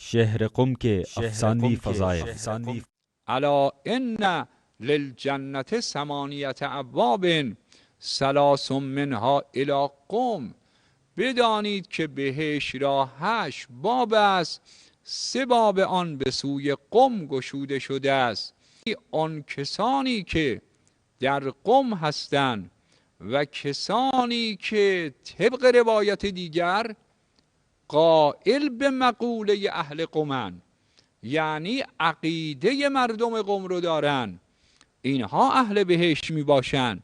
شہر قم کے افسانوی فضائل۔ الا ان للجنة 8 ابواب ثلاث منها الی قم. بدانید که بهشت را 8 باب است، 3 باب آن به سوی قم گشوده شده است. آن کسانی که در قم هستند و کسانی که طبق روایت دیگر قائل به مقوله اهل قمن، یعنی عقیده مردم قم رو دارن، اینها اهل بهشت می باشن.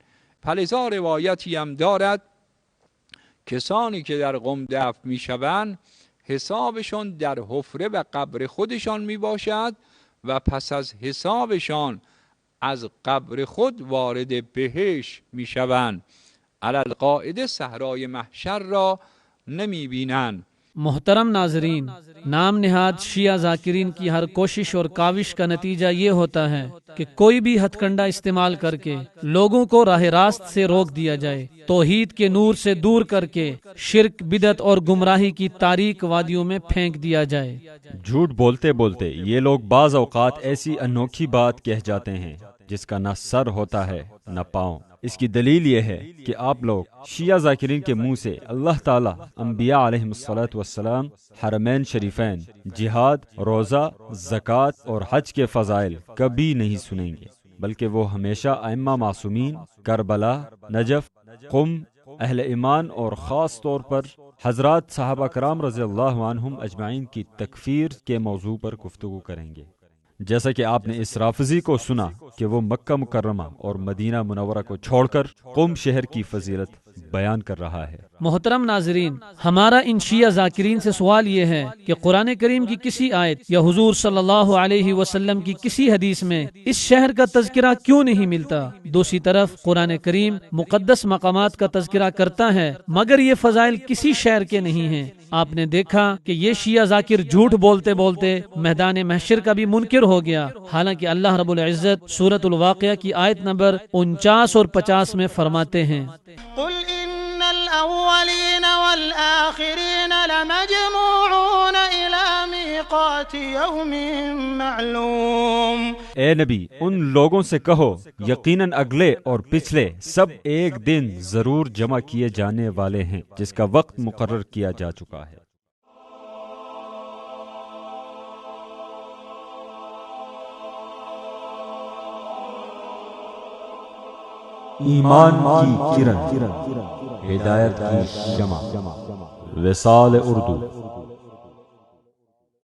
فلذا روایتی هم دارد کسانی که در قم دفن می شوند حسابشان در حفره و قبر خودشان می باشد و پس از حسابشان از قبر خود وارد بهشت می شوند. علی القاعده صحرای محشر را نمی بینند. محترم ناظرین، نام نہاد شیعہ ذاکرین کی ہر کوشش اور کاوش کا نتیجہ یہ ہوتا ہے کہ کوئی بھی ہتھ کنڈا استعمال کر کے لوگوں کو راہ راست سے روک دیا جائے، توحید کے نور سے دور کر کے شرک، بدعت اور گمراہی کی تاریک وادیوں میں پھینک دیا جائے۔ جھوٹ بولتے بولتے یہ لوگ بعض اوقات ایسی انوکھی بات کہہ جاتے ہیں جس کا نہ سر ہوتا ہے نہ پاؤں۔ اس کی دلیل یہ ہے کہ آپ لوگ شیعہ ذاکرین کے منہ سے اللہ تعالیٰ، انبیاء علیہم الصلاۃ والسلام، حرمین شریفین، جہاد، روزہ، زکوٰۃ اور حج کے فضائل کبھی نہیں سنیں گے، بلکہ وہ ہمیشہ ائمہ معصومین، کربلا، نجف، قم، اہل ایمان اور خاص طور پر حضرات صحابہ کرام رضی اللہ عنہم اجمعین کی تکفیر کے موضوع پر گفتگو کریں گے۔ جیسا کہ آپ نے اس رافضی کو سنا کہ وہ مکہ مکرمہ اور مدینہ منورہ کو چھوڑ کر قم شہر کی فضیلت بیان کر رہا ہے۔ محترم ناظرین، ہمارا ان شیعہ ذاکرین سے سوال یہ ہے کہ قرآن کریم کی کسی آیت یا حضور صلی اللہ علیہ وسلم کی کسی حدیث میں اس شہر کا تذکرہ کیوں نہیں ملتا؟ دوسری طرف قرآن کریم مقدس مقامات کا تذکرہ کرتا ہے، مگر یہ فضائل کسی شہر کے نہیں ہیں۔ آپ نے دیکھا کہ یہ شیعہ ذاکر جھوٹ بولتے بولتے میدان محشر کا بھی منکر ہو گیا، حالانکہ اللہ رب العزت سورۃ الواقعہ کی آیت نمبر 49 اور 50 میں فرماتے ہیں، قل ان الاولین والآخرین لمجموعون الی میقات یوم معلوم۔ اے نبی، ان لوگوں سے کہو یقیناً اگلے اور پچھلے سب ایک دن ضرور جمع کیے جانے والے ہیں جس کا وقت مقرر کیا جا چکا ہے۔ ایمان کی کرن، ہدایت کی شمع، وصال اردو۔